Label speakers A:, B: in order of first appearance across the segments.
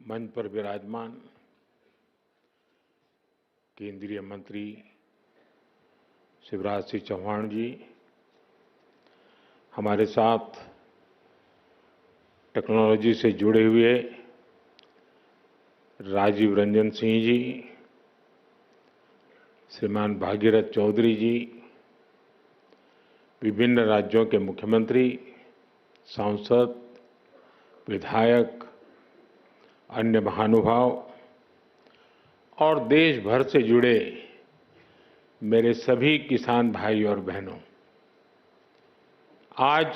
A: मंच पर विराजमान केंद्रीय मंत्री शिवराज सिंह चौहान जी, हमारे साथ टेक्नोलॉजी से जुड़े हुए राजीव रंजन सिंह जी, श्रीमान भागीरथ चौधरी जी, विभिन्न राज्यों के मुख्यमंत्री, सांसद, विधायक, अन्य महानुभाव और देश भर से जुड़े मेरे सभी किसान भाई और बहनों, आज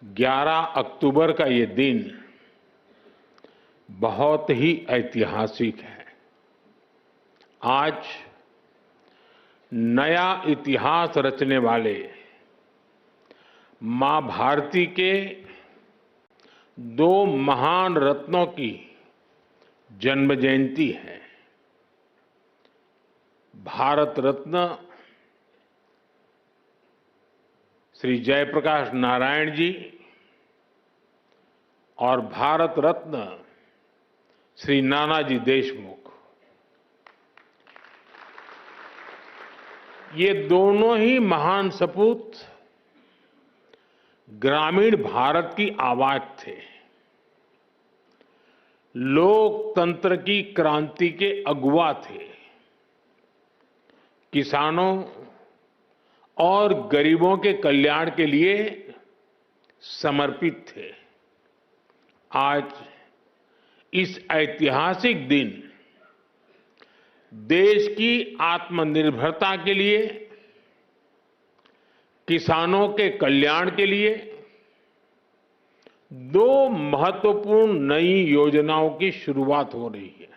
A: 11 अक्टूबर का ये दिन बहुत ही ऐतिहासिक है। आज नया इतिहास रचने वाले मां भारती के दो महान रत्नों की जन्म जयंती है। भारत रत्न श्री जयप्रकाश नारायण जी और भारत रत्न श्री नानाजी देशमुख, ये दोनों ही महान सपूत ग्रामीण भारत की आवाज थे। लोकतंत्र की क्रांति के अगुवा थे। किसानों और गरीबों के कल्याण के लिए समर्पित थे। आज इस ऐतिहासिक दिन देश की आत्मनिर्भरता के लिए, किसानों के कल्याण के लिए दो महत्वपूर्ण नई योजनाओं की शुरुआत हो रही है।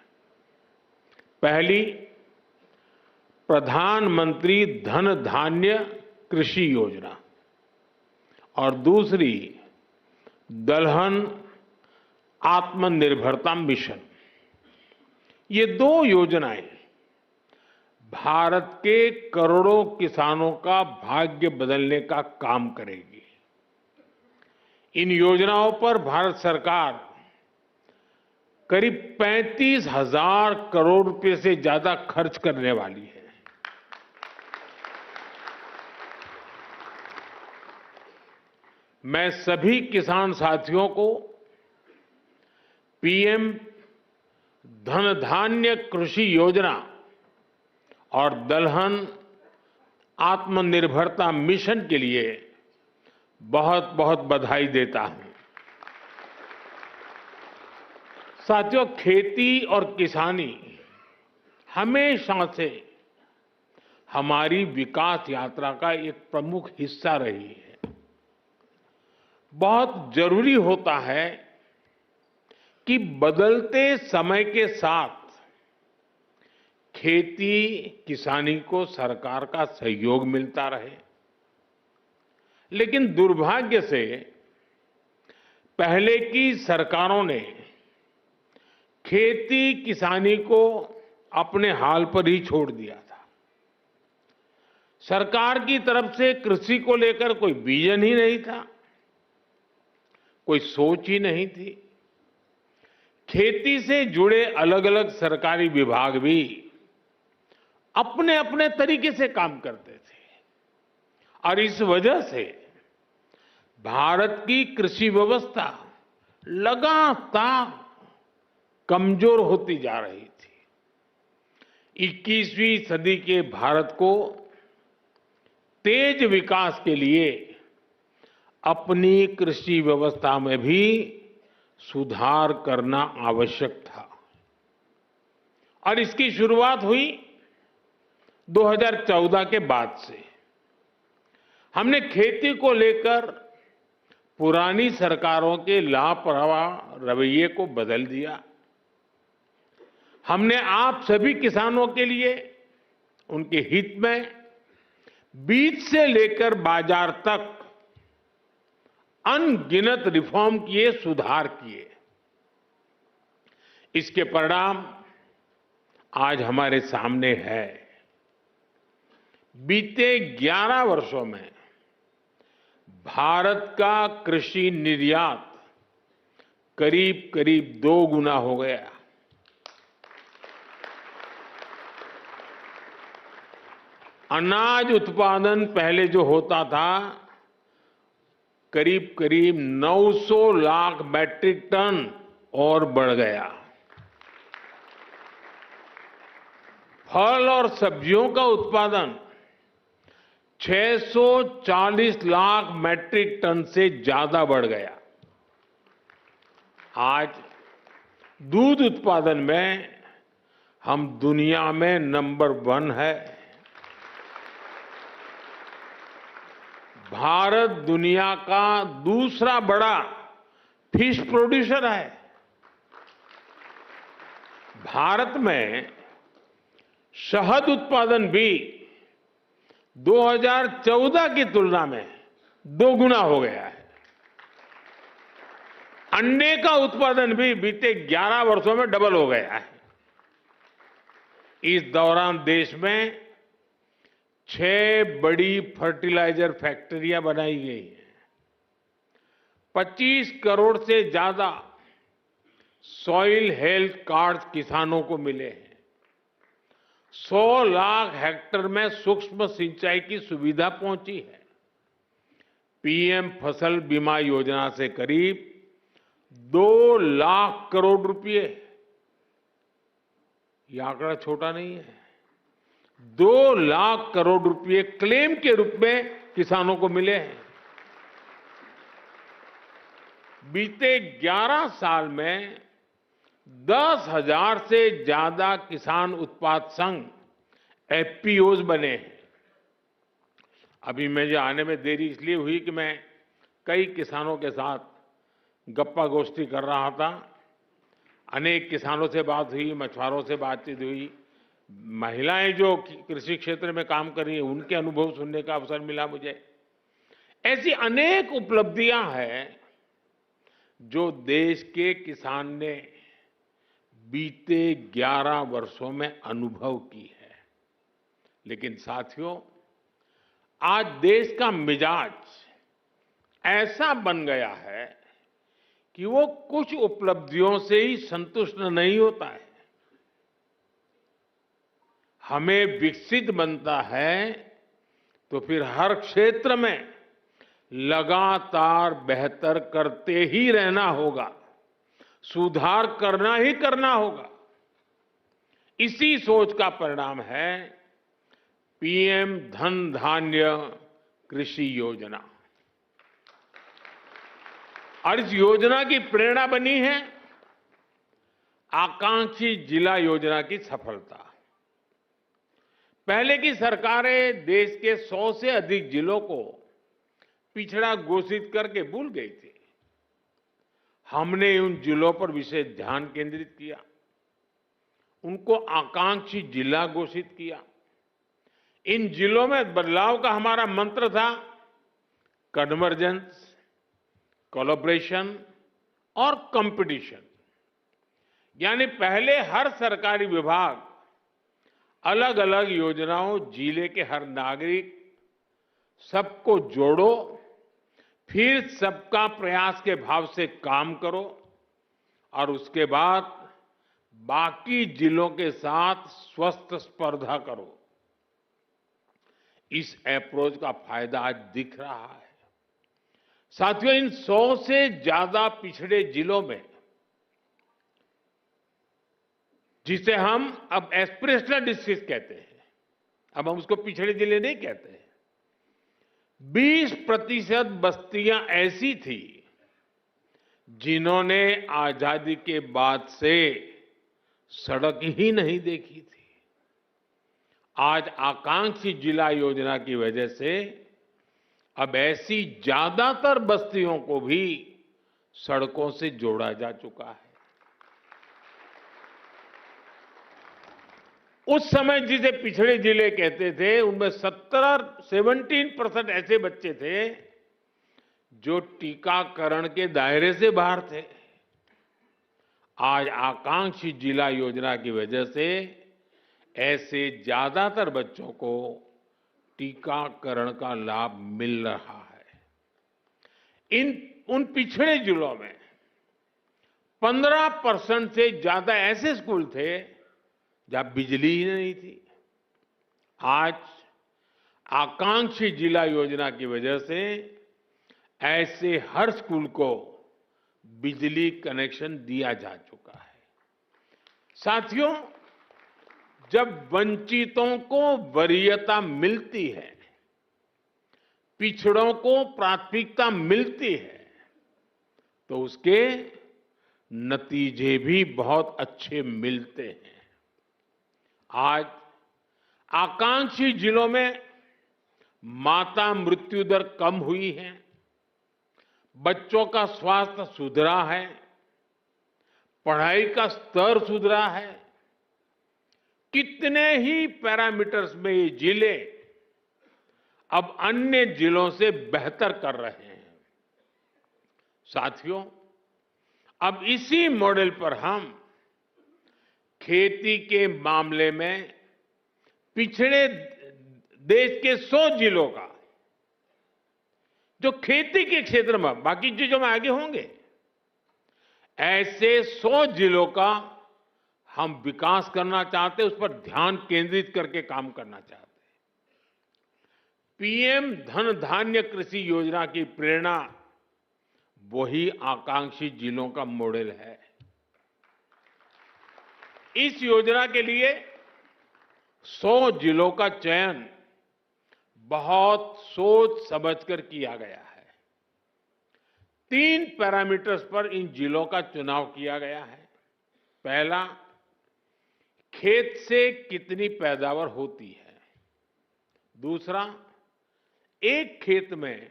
A: पहली, प्रधानमंत्री धन धान्य कृषि योजना और दूसरी दलहन आत्मनिर्भरता मिशन। ये दो योजनाएं भारत के करोड़ों किसानों का भाग्य बदलने का काम करेगी। इन योजनाओं पर भारत सरकार करीब 35,000 करोड़ रुपए से ज्यादा खर्च करने वाली है। मैं सभी किसान साथियों को पीएम धन धान्य कृषि योजना और दलहन आत्मनिर्भरता मिशन के लिए बहुत बहुत बधाई देता हूं। साथियों, खेती और किसानी हमेशा से हमारी विकास यात्रा का एक प्रमुख हिस्सा रही है। बहुत जरूरी होता है कि बदलते समय के साथ खेती किसानी को सरकार का सहयोग मिलता रहे, लेकिन दुर्भाग्य से पहले की सरकारों ने खेती किसानी को अपने हाल पर ही छोड़ दिया था। सरकार की तरफ से कृषि को लेकर कोई विजन ही नहीं था, कोई सोच ही नहीं थी। खेती से जुड़े अलग अलग सरकारी विभाग भी अपने अपने तरीके से काम करते थे और इस वजह से भारत की कृषि व्यवस्था लगातार कमजोर होती जा रही थी। 21वीं सदी के भारत को तेज विकास के लिए अपनी कृषि व्यवस्था में भी सुधार करना आवश्यक था और इसकी शुरुआत हुई 2014 के बाद से। हमने खेती को लेकर पुरानी सरकारों के लापरवाह रवैये को बदल दिया। हमने आप सभी किसानों के लिए, उनके हित में बीज से लेकर बाजार तक अनगिनत रिफॉर्म किए, सुधार किए। इसके परिणाम आज हमारे सामने है। बीते 11 वर्षों में भारत का कृषि निर्यात करीब करीब 2 गुना हो गया। अनाज उत्पादन पहले जो होता था करीब करीब 900 लाख मैट्रिक टन और बढ़ गया। फल और सब्जियों का उत्पादन 640 लाख मैट्रिक टन से ज्यादा बढ़ गया। आज दूध उत्पादन में हम दुनिया में नंबर 1 है। भारत दुनिया का दूसरा बड़ा फिश प्रोड्यूसर है। भारत में शहद उत्पादन भी 2014 की तुलना में 2 गुना हो गया है। अंडे का उत्पादन भी बीते 11 वर्षों में डबल हो गया है। इस दौरान देश में 6 बड़ी फर्टिलाइजर फैक्ट्रियां बनाई गई हैं। 25 करोड़ से ज्यादा सॉइल हेल्थ कार्ड किसानों को मिले हैं। 100 लाख हेक्टेयर में सूक्ष्म सिंचाई की सुविधा पहुंची है। पीएम फसल बीमा योजना से करीब 2 लाख करोड़ रुपए, यह आंकड़ा छोटा नहीं है, 2 लाख करोड़ रुपए क्लेम के रूप में किसानों को मिले हैं। बीते 11 साल में 10,000 से ज्यादा किसान उत्पाद संघ एफपीओज बने हैं। अभी मुझे आने में देरी इसलिए हुई कि मैं कई किसानों के साथ गप्पा गोष्ठी कर रहा था। अनेक किसानों से बात हुई, मछुआरों से बातचीत हुई, महिलाएं जो कृषि क्षेत्र में काम कर रही हैं उनके अनुभव सुनने का अवसर मिला मुझे। ऐसी अनेक उपलब्धियां हैं जो देश के किसान ने बीते 11 वर्षों में अनुभव की है। लेकिन साथियों, आज देश का मिजाज ऐसा बन गया है कि वो कुछ उपलब्धियों से ही संतुष्ट नहीं होता है। हमें विकसित बनता है तो फिर हर क्षेत्र में लगातार बेहतर करते ही रहना होगा, सुधार करना ही करना होगा। इसी सोच का परिणाम है पीएम धन धान्य कृषि योजना। और इस योजना की प्रेरणा बनी है आकांक्षी जिला योजना की सफलता। पहले की सरकारें देश के 100 से अधिक जिलों को पिछड़ा घोषित करके भूल गई थी। हमने उन जिलों पर विशेष ध्यान केंद्रित किया, उनको आकांक्षी जिला घोषित किया। इन जिलों में बदलाव का हमारा मंत्र था कन्वर्जेंस, कोलैबोरेशन और कंपटीशन। यानी पहले हर सरकारी विभाग अलग अलग योजनाओं, जिले के हर नागरिक, सबको जोड़ो, फिर सबका प्रयास के भाव से काम करो और उसके बाद बाकी जिलों के साथ स्वस्थ स्पर्धा करो। इस अप्रोच का फायदा आज दिख रहा है। साथियों, इन 100 से ज्यादा पिछड़े जिलों में, जिसे हम अब एस्पिरेशनल डिस्ट्रिक्ट कहते हैं, अब हम उसको पिछड़े जिले नहीं कहते हैं, 20% बस्तियां ऐसी थी जिन्होंने आजादी के बाद से सड़क ही नहीं देखी थी। आज आकांक्षी जिला योजना की वजह से अब ऐसी ज्यादातर बस्तियों को भी सड़कों से जोड़ा जा चुका है। उस समय जिसे पिछड़े जिले कहते थे, उनमें 17% ऐसे बच्चे थे जो टीकाकरण के दायरे से बाहर थे। आज आकांक्षी जिला योजना की वजह से ऐसे ज्यादातर बच्चों को टीकाकरण का लाभ मिल रहा है। उन पिछड़े जिलों में 15% से ज्यादा ऐसे स्कूल थे जहां बिजली ही नहीं थी। आज आकांक्षी जिला योजना की वजह से ऐसे हर स्कूल को बिजली कनेक्शन दिया जा चुका है। साथियों, जब वंचितों को वरीयता मिलती है, पिछड़ों को प्राथमिकता मिलती है, तो उसके नतीजे भी बहुत अच्छे मिलते हैं। आज आकांक्षी जिलों में माता मृत्यु दर कम हुई है, बच्चों का स्वास्थ्य सुधरा है, पढ़ाई का स्तर सुधरा है। कितने ही पैरामीटर्स में ये जिले अब अन्य जिलों से बेहतर कर रहे हैं। साथियों, अब इसी मॉडल पर हम खेती के मामले में पिछड़े देश के 100 जिलों का, जो खेती के क्षेत्र में बाकी चीजों में आगे होंगे, ऐसे 100 जिलों का हम विकास करना चाहते हैं, उस पर ध्यान केंद्रित करके काम करना चाहते हैं। पीएम धन धान्य कृषि योजना की प्रेरणा वही आकांक्षी जिलों का मॉडल है। इस योजना के लिए 100 जिलों का चयन बहुत सोच समझकर किया गया है। 3 पैरामीटर्स पर इन जिलों का चुनाव किया गया है। पहला, खेत से कितनी पैदावार होती है। दूसरा, एक खेत में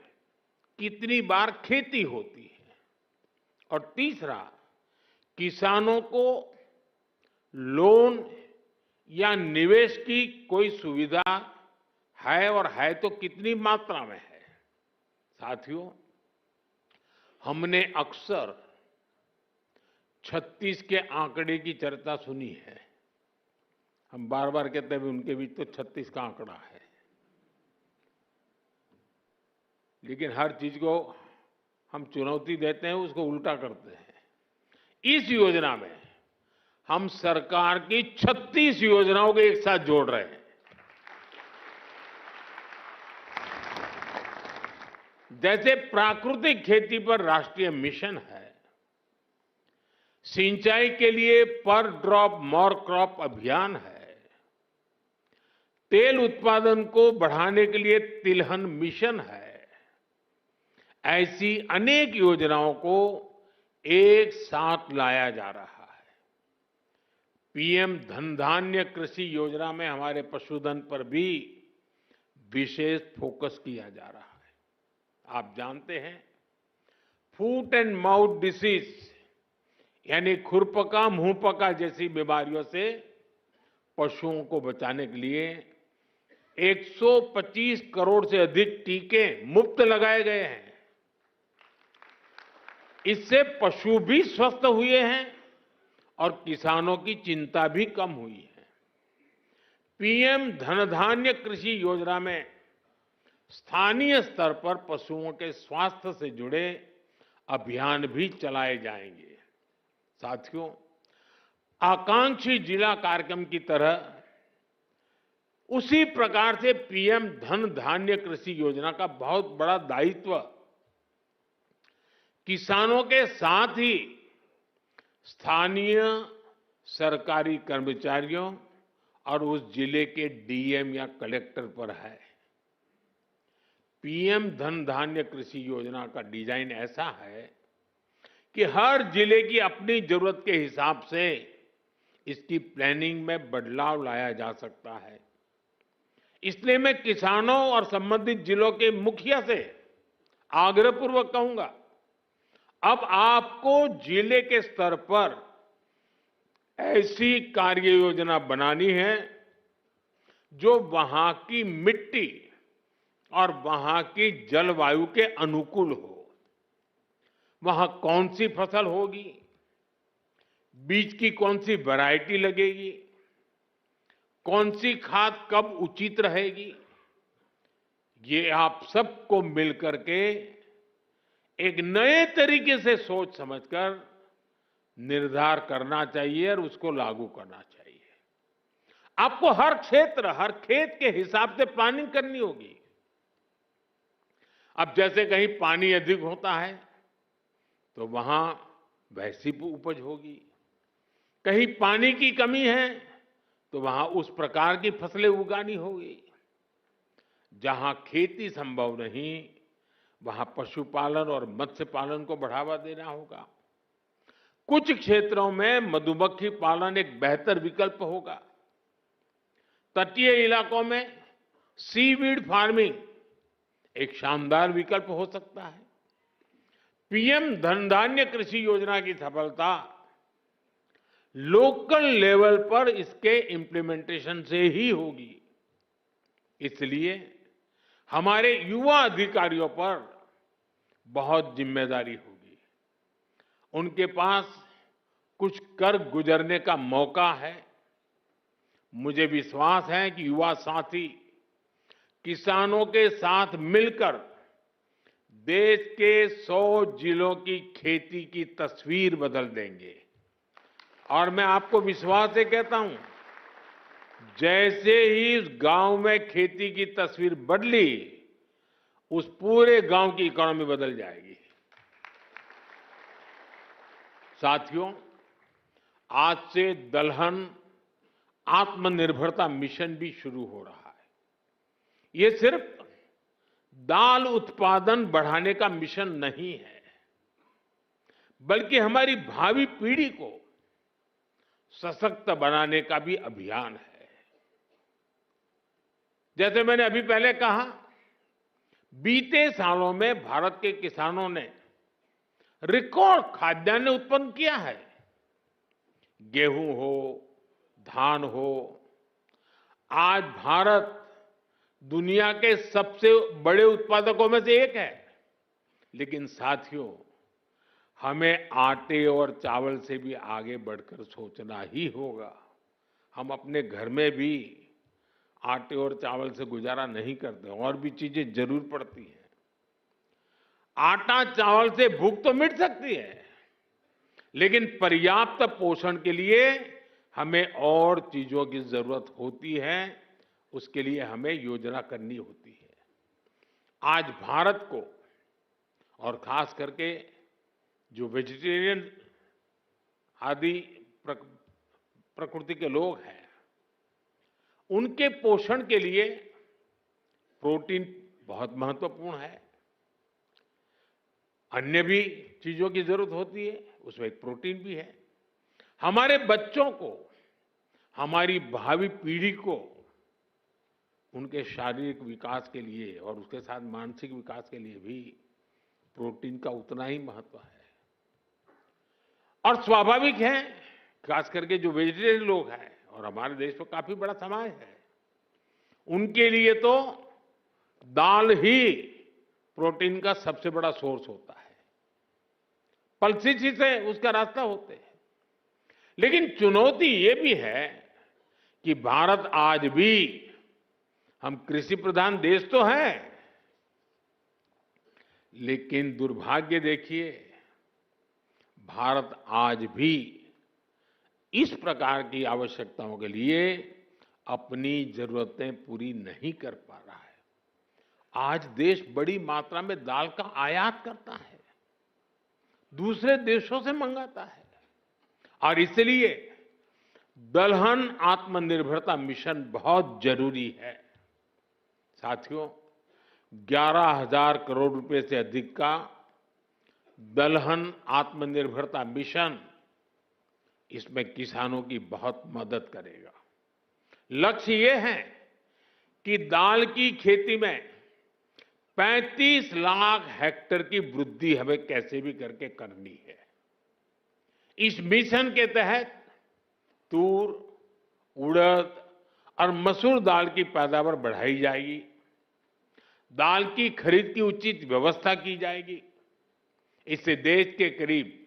A: कितनी बार खेती होती है। और तीसरा, किसानों को लोन या निवेश की कोई सुविधा है, और है तो कितनी मात्रा में है। साथियों, हमने अक्सर 36 के आंकड़े की चर्चा सुनी है। हम बार बार कहते हैं उनके बीच तो 36 का आंकड़ा है, लेकिन हर चीज को हम चुनौती देते हैं, उसको उल्टा करते हैं। इस योजना में हम सरकार की 36 योजनाओं को एक साथ जोड़ रहे हैं। जैसे प्राकृतिक खेती पर राष्ट्रीय मिशन है, सिंचाई के लिए पर ड्रॉप मोर क्रॉप अभियान है, तेल उत्पादन को बढ़ाने के लिए तिलहन मिशन है, ऐसी अनेक योजनाओं को एक साथ लाया जा रहा है। पीएम धन धान्य कृषि योजना में हमारे पशुधन पर भी विशेष फोकस किया जा रहा है। आप जानते हैं, फूट एंड माउथ डिसीज यानी खुरपका मुंहपका जैसी बीमारियों से पशुओं को बचाने के लिए 125 करोड़ से अधिक टीके मुफ्त लगाए गए हैं। इससे पशु भी स्वस्थ हुए हैं और किसानों की चिंता भी कम हुई है। पीएम धन धान्य कृषि योजना में स्थानीय स्तर पर पशुओं के स्वास्थ्य से जुड़े अभियान भी चलाए जाएंगे। साथियों, आकांक्षी जिला कार्यक्रम की तरह उसी प्रकार से पीएम धन धान्य कृषि योजना का बहुत बड़ा दायित्व किसानों के साथ ही स्थानीय सरकारी कर्मचारियों और उस जिले के डीएम या कलेक्टर पर है। पीएम धन धान्य कृषि योजना का डिजाइन ऐसा है कि हर जिले की अपनी जरूरत के हिसाब से इसकी प्लानिंग में बदलाव लाया जा सकता है। इसलिए मैं किसानों और संबंधित जिलों के मुखिया से आग्रहपूर्वक कहूंगा, अब आपको जिले के स्तर पर ऐसी कार्य योजना बनानी है जो वहां की मिट्टी और वहां की जलवायु के अनुकूल हो। वहां कौन सी फसल होगी, बीज की कौन सी वैरायटी लगेगी, कौन सी खाद कब उचित रहेगी, ये आप सबको मिलकर के एक नए तरीके से सोच समझकर निर्धार करना चाहिए और उसको लागू करना चाहिए। आपको हर क्षेत्र, हर खेत के हिसाब से प्लानिंग करनी होगी। अब जैसे कहीं पानी अधिक होता है तो वहां वैसी उपज होगी, कहीं पानी की कमी है तो वहां उस प्रकार की फसलें उगानी होगी। जहां खेती संभव नहीं, वहां पशुपालन और मत्स्य पालन को बढ़ावा देना होगा। कुछ क्षेत्रों में मधुमक्खी पालन एक बेहतर विकल्प होगा। तटीय इलाकों में सीवीड फार्मिंग एक शानदार विकल्प हो सकता है। पीएम धनधान्य कृषि योजना की सफलता लोकल लेवल पर इसके इम्प्लीमेंटेशन से ही होगी। इसलिए हमारे युवा अधिकारियों पर बहुत जिम्मेदारी होगी। उनके पास कुछ कर गुजरने का मौका है। मुझे विश्वास है कि युवा साथी किसानों के साथ मिलकर देश के 100 जिलों की खेती की तस्वीर बदल देंगे। और मैं आपको विश्वास से कहता हूं, जैसे ही उस गांव में खेती की तस्वीर बदली, उस पूरे गांव की इकोनॉमी बदल जाएगी। साथियों, आज से दलहन आत्मनिर्भरता मिशन भी शुरू हो रहा है। ये सिर्फ दाल उत्पादन बढ़ाने का मिशन नहीं है, बल्कि हमारी भावी पीढ़ी को सशक्त बनाने का भी अभियान है। जैसे मैंने अभी पहले कहा, बीते सालों में भारत के किसानों ने रिकॉर्ड खाद्यान्न उत्पन्न किया है। गेहूं हो, धान हो, आज भारत दुनिया के सबसे बड़े उत्पादकों में से एक है। लेकिन साथियों, हमें आटे और चावल से भी आगे बढ़कर सोचना ही होगा। हम अपने घर में भी आटे और चावल से गुजारा नहीं करते, और भी चीजें जरूर पड़ती हैं। आटा चावल से भूख तो मिट सकती है, लेकिन पर्याप्त पोषण के लिए हमें और चीजों की जरूरत होती है। उसके लिए हमें योजना करनी होती है। आज भारत को, और खास करके जो वेजिटेरियन आदि प्रकृति के लोग हैं, उनके पोषण के लिए प्रोटीन बहुत महत्वपूर्ण है। अन्य भी चीजों की जरूरत होती है, उसमें एक प्रोटीन भी है। हमारे बच्चों को, हमारी भावी पीढ़ी को उनके शारीरिक विकास के लिए और उसके साथ मानसिक विकास के लिए भी प्रोटीन का उतना ही महत्व है। और स्वाभाविक है, खास करके जो वेजिटेरियन लोग हैं, और हमारे देश में काफी बड़ा समाज है, उनके लिए तो दाल ही प्रोटीन का सबसे बड़ा सोर्स होता है। पल्सेस ही से उसका रास्ता होते हैं। लेकिन चुनौती ये भी है कि भारत आज भी, हम कृषि प्रधान देश तो है, लेकिन दुर्भाग्य देखिए, भारत आज भी इस प्रकार की आवश्यकताओं के लिए अपनी जरूरतें पूरी नहीं कर पा रहा है। आज देश बड़ी मात्रा में दाल का आयात करता है, दूसरे देशों से मंगाता है, और इसलिए दलहन आत्मनिर्भरता मिशन बहुत जरूरी है। साथियों, 11,000 करोड़ रुपए से अधिक का दलहन आत्मनिर्भरता मिशन इसमें किसानों की बहुत मदद करेगा। लक्ष्य ये है कि दाल की खेती में 35 लाख हेक्टेयर की वृद्धि हमें कैसे भी करके करनी है। इस मिशन के तहत तूर, उड़द और मसूर दाल की पैदावार बढ़ाई जाएगी। दाल की खरीद की उचित व्यवस्था की जाएगी। इससे देश के करीब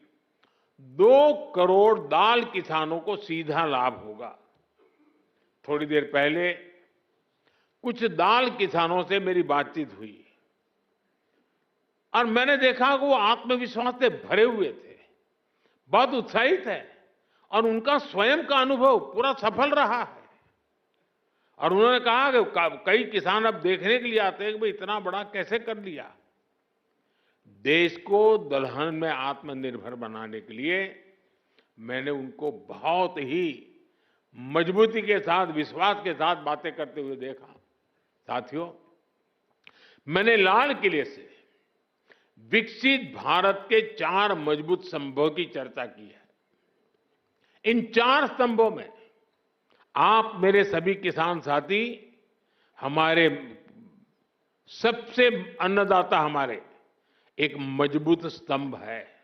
A: 2 करोड़ दाल किसानों को सीधा लाभ होगा। थोड़ी देर पहले कुछ दाल किसानों से मेरी बातचीत हुई और मैंने देखा कि वो आत्मविश्वास से भरे हुए थे। बहुत उत्साहित है और उनका स्वयं का अनुभव पूरा सफल रहा है। और उन्होंने कहा कि कई किसान अब देखने के लिए आते हैं कि भाई इतना बड़ा कैसे कर लिया। देश को दलहन में आत्मनिर्भर बनाने के लिए मैंने उनको बहुत ही मजबूती के साथ, विश्वास के साथ बातें करते हुए देखा। साथियों, मैंने लाल किले से विकसित भारत के 4 मजबूत स्तंभों की चर्चा की है। इन 4 स्तंभों में आप मेरे सभी किसान साथी, हमारे सबसे अन्नदाता हमारे एक मजबूत स्तंभ है।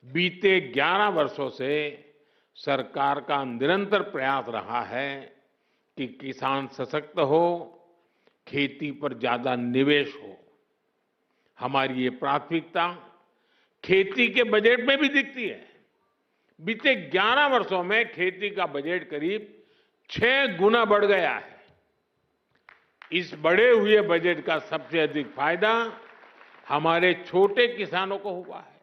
A: बीते 11 वर्षों से सरकार का निरंतर प्रयास रहा है कि किसान सशक्त हो, खेती पर ज्यादा निवेश हो। हमारी ये प्राथमिकता खेती के बजट में भी दिखती है। बीते 11 वर्षों में खेती का बजट करीब 6 गुना बढ़ गया है। इस बढ़े हुए बजट का सबसे अधिक फायदा हमारे छोटे किसानों को हुआ है।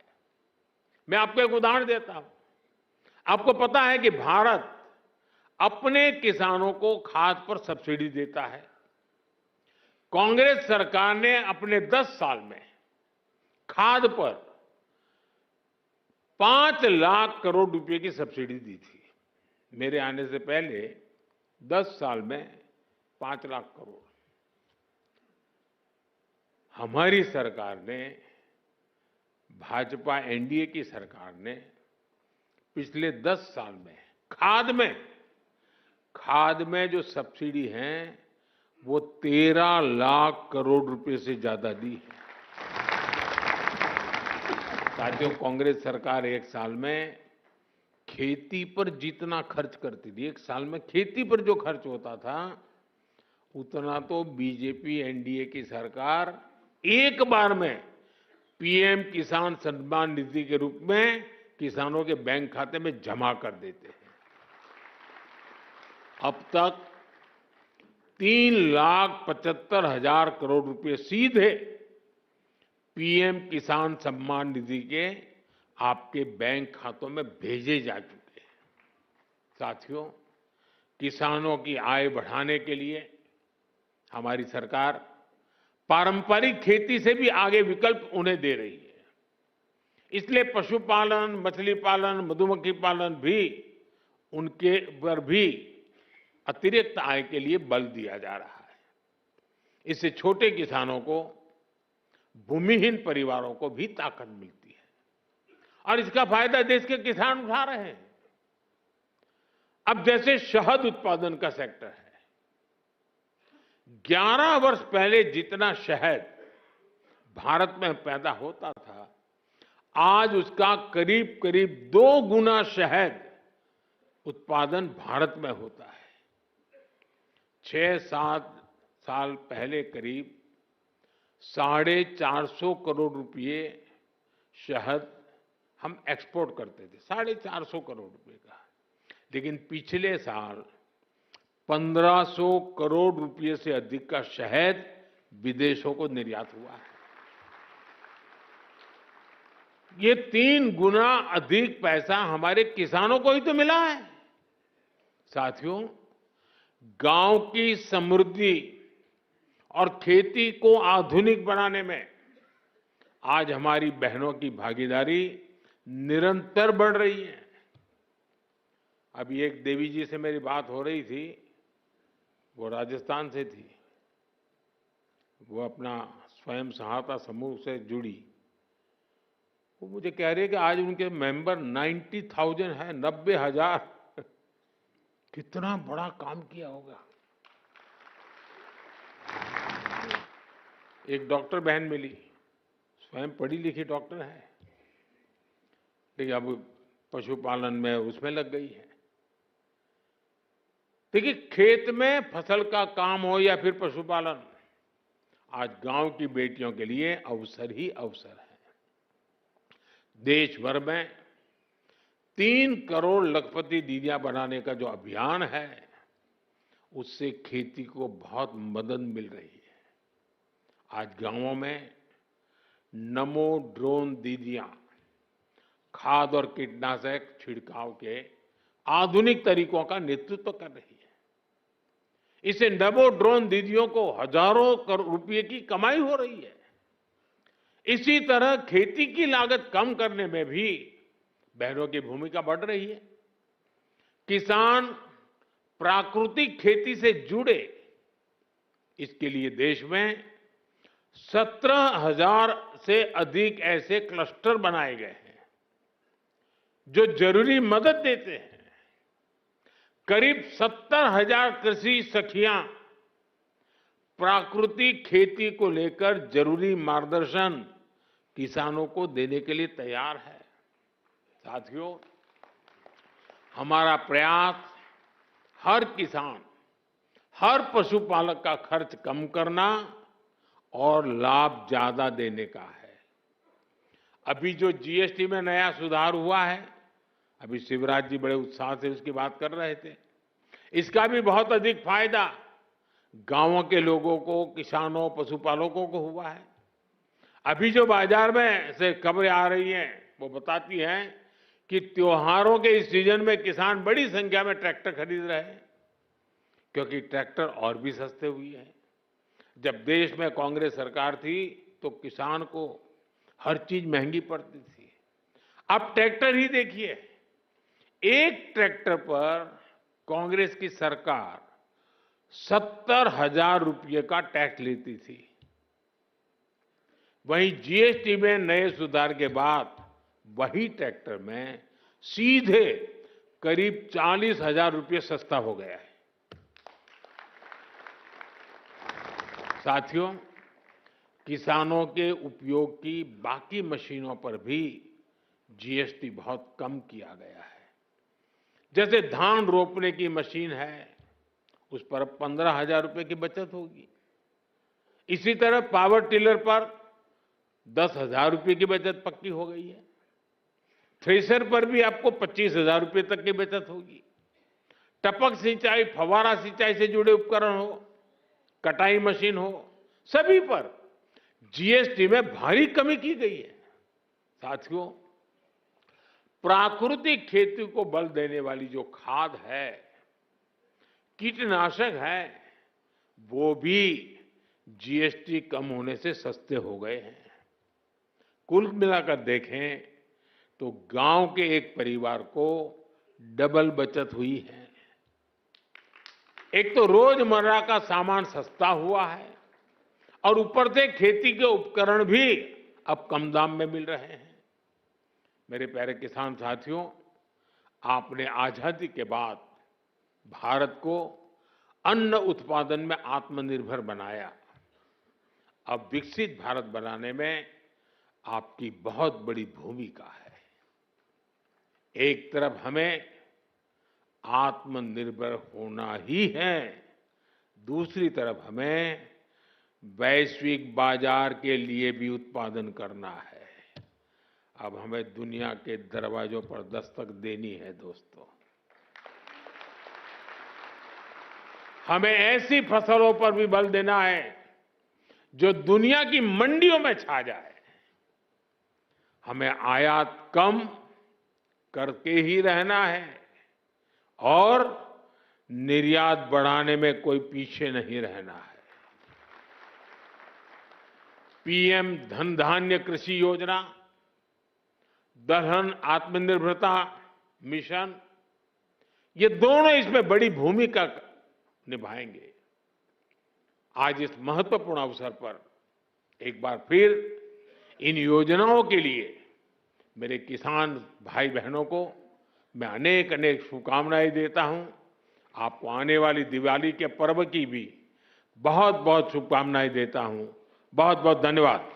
A: मैं आपको एक उदाहरण देता हूं। आपको पता है कि भारत अपने किसानों को खाद पर सब्सिडी देता है। कांग्रेस सरकार ने अपने 10 साल में खाद पर 5 लाख करोड़ रुपए की सब्सिडी दी थी। मेरे आने से पहले 10 साल में 5 लाख करोड़। हमारी सरकार ने, भाजपा एनडीए की सरकार ने पिछले 10 साल में खाद में जो सब्सिडी है वो 13 लाख करोड़ रुपए से ज्यादा दी है। साथियों, कांग्रेस सरकार एक साल में खेती पर जितना खर्च करती थी, एक साल में खेती पर जो खर्च होता था, उतना तो बीजेपी एनडीए की सरकार एक बार में पीएम किसान सम्मान निधि के रूप में किसानों के बैंक खाते में जमा कर देते हैं। अब तक 3,75,000 करोड़ रुपए सीधे पीएम किसान सम्मान निधि के आपके बैंक खातों में भेजे जा चुके हैं। साथियों, किसानों की आय बढ़ाने के लिए हमारी सरकार पारंपरिक खेती से भी आगे विकल्प उन्हें दे रही है। इसलिए पशुपालन, मछली पालन, मधुमक्खी पालन भी, उनके पर भी अतिरिक्त आय के लिए बल दिया जा रहा है। इससे छोटे किसानों को, भूमिहीन परिवारों को भी ताकत मिलती है और इसका फायदा देश के किसान उठा रहे हैं। अब जैसे शहद उत्पादन का सेक्टर है, 11 वर्ष पहले जितना शहद भारत में पैदा होता था, आज उसका करीब करीब 2 गुना शहद उत्पादन भारत में होता है। 6-7 साल पहले करीब 450 करोड़ रुपए शहद हम एक्सपोर्ट करते थे, 450 करोड़ रुपए का। लेकिन पिछले साल 1500 करोड़ रुपए से अधिक का शहद विदेशों को निर्यात हुआ है। ये 3 गुना अधिक पैसा हमारे किसानों को ही तो मिला है। साथियों, गांव की समृद्धि और खेती को आधुनिक बनाने में आज हमारी बहनों की भागीदारी निरंतर बढ़ रही है। अभी एक देवी जी से मेरी बात हो रही थी, वो राजस्थान से थी। वो अपना स्वयं सहायता समूह से जुड़ी। वो मुझे कह रही है कि आज उनके मेंबर 90,000 है, 90,000। कितना बड़ा काम किया होगा। एक डॉक्टर बहन मिली, स्वयं पढ़ी लिखी डॉक्टर है, लेकिन अब पशुपालन में उसमें लग गई है। देखिए, खेत में फसल का काम हो या फिर पशुपालन, आज गांव की बेटियों के लिए अवसर ही अवसर है। देश भर में 3 करोड़ लखपति दीदियां बनाने का जो अभियान है, उससे खेती को बहुत मदद मिल रही है। आज गांवों में नमो ड्रोन दीदियां खाद और कीटनाशक छिड़काव के आधुनिक तरीकों का नेतृत्व कर रही है। इससे नमो ड्रोन दीदियों को हजारों करोड़ रुपए की कमाई हो रही है। इसी तरह खेती की लागत कम करने में भी बहनों की भूमिका बढ़ रही है। किसान प्राकृतिक खेती से जुड़े, इसके लिए देश में 17,000 से अधिक ऐसे क्लस्टर बनाए गए हैं जो जरूरी मदद देते हैं। करीब 70,000 कृषि सखियां प्राकृतिक खेती को लेकर जरूरी मार्गदर्शन किसानों को देने के लिए तैयार है। साथियों, हमारा प्रयास हर किसान, हर पशुपालक का खर्च कम करना और लाभ ज्यादा देने का है। अभी जो जीएसटी में नया सुधार हुआ है, अभी शिवराज जी बड़े उत्साह से उसकी बात कर रहे थे, इसका भी बहुत अधिक फायदा गांवों के लोगों को, किसानों, पशुपालकों को हुआ है। अभी जो बाजार में से खबरें आ रही हैं वो बताती हैं कि त्योहारों के इस सीजन में किसान बड़ी संख्या में ट्रैक्टर खरीद रहे हैं, क्योंकि ट्रैक्टर और भी सस्ते हुए हैं। जब देश में कांग्रेस सरकार थी तो किसान को हर चीज महंगी पड़ती थी। अब ट्रैक्टर ही देखिए, एक ट्रैक्टर पर कांग्रेस की सरकार 70,000 रुपये का टैक्स लेती थी। वहीं जीएसटी में नए सुधार के बाद वही ट्रैक्टर में सीधे करीब 40,000 रुपये सस्ता हो गया है। साथियों, किसानों के उपयोग की बाकी मशीनों पर भी जीएसटी बहुत कम किया गया है। जैसे धान रोपने की मशीन है, उस पर 15,000 रुपये की बचत होगी। इसी तरह पावर टिलर पर 10,000 रुपये की बचत पक्की हो गई है। थ्रेशर पर भी आपको 25,000 रुपये तक की बचत होगी। टपक सिंचाई, फव्वारा सिंचाई से जुड़े उपकरण हो, कटाई मशीन हो, सभी पर जीएसटी में भारी कमी की गई है। साथियों, प्राकृतिक खेती को बल देने वाली जो खाद है, कीटनाशक है, वो भी जीएसटी कम होने से सस्ते हो गए हैं। कुल मिलाकर देखें तो गांव के एक परिवार को डबल बचत हुई है। एक तो रोजमर्रा का सामान सस्ता हुआ है और ऊपर से खेती के उपकरण भी अब कम दाम में मिल रहे हैं। मेरे प्यारे किसान साथियों, आपने आजादी के बाद भारत को अन्न उत्पादन में आत्मनिर्भर बनाया। अब विकसित भारत बनाने में आपकी बहुत बड़ी भूमिका है। एक तरफ हमें आत्मनिर्भर होना ही है, दूसरी तरफ हमें वैश्विक बाजार के लिए भी उत्पादन करना है। अब हमें दुनिया के दरवाजों पर दस्तक देनी है। दोस्तों, हमें ऐसी फसलों पर भी बल देना है जो दुनिया की मंडियों में छा जाए। हमें आयात कम करके ही रहना है और निर्यात बढ़ाने में कोई पीछे नहीं रहना है। पीएम धन धान्य कृषि योजना, दलहन आत्मनिर्भरता मिशन, ये दोनों इसमें बड़ी भूमिका निभाएंगे। आज इस महत्वपूर्ण अवसर पर एक बार फिर इन योजनाओं के लिए मेरे किसान भाई बहनों को मैं अनेक अनेक शुभकामनाएं देता हूं। आपको आने वाली दिवाली के पर्व की भी बहुत बहुत शुभकामनाएं देता हूं। बहुत बहुत धन्यवाद।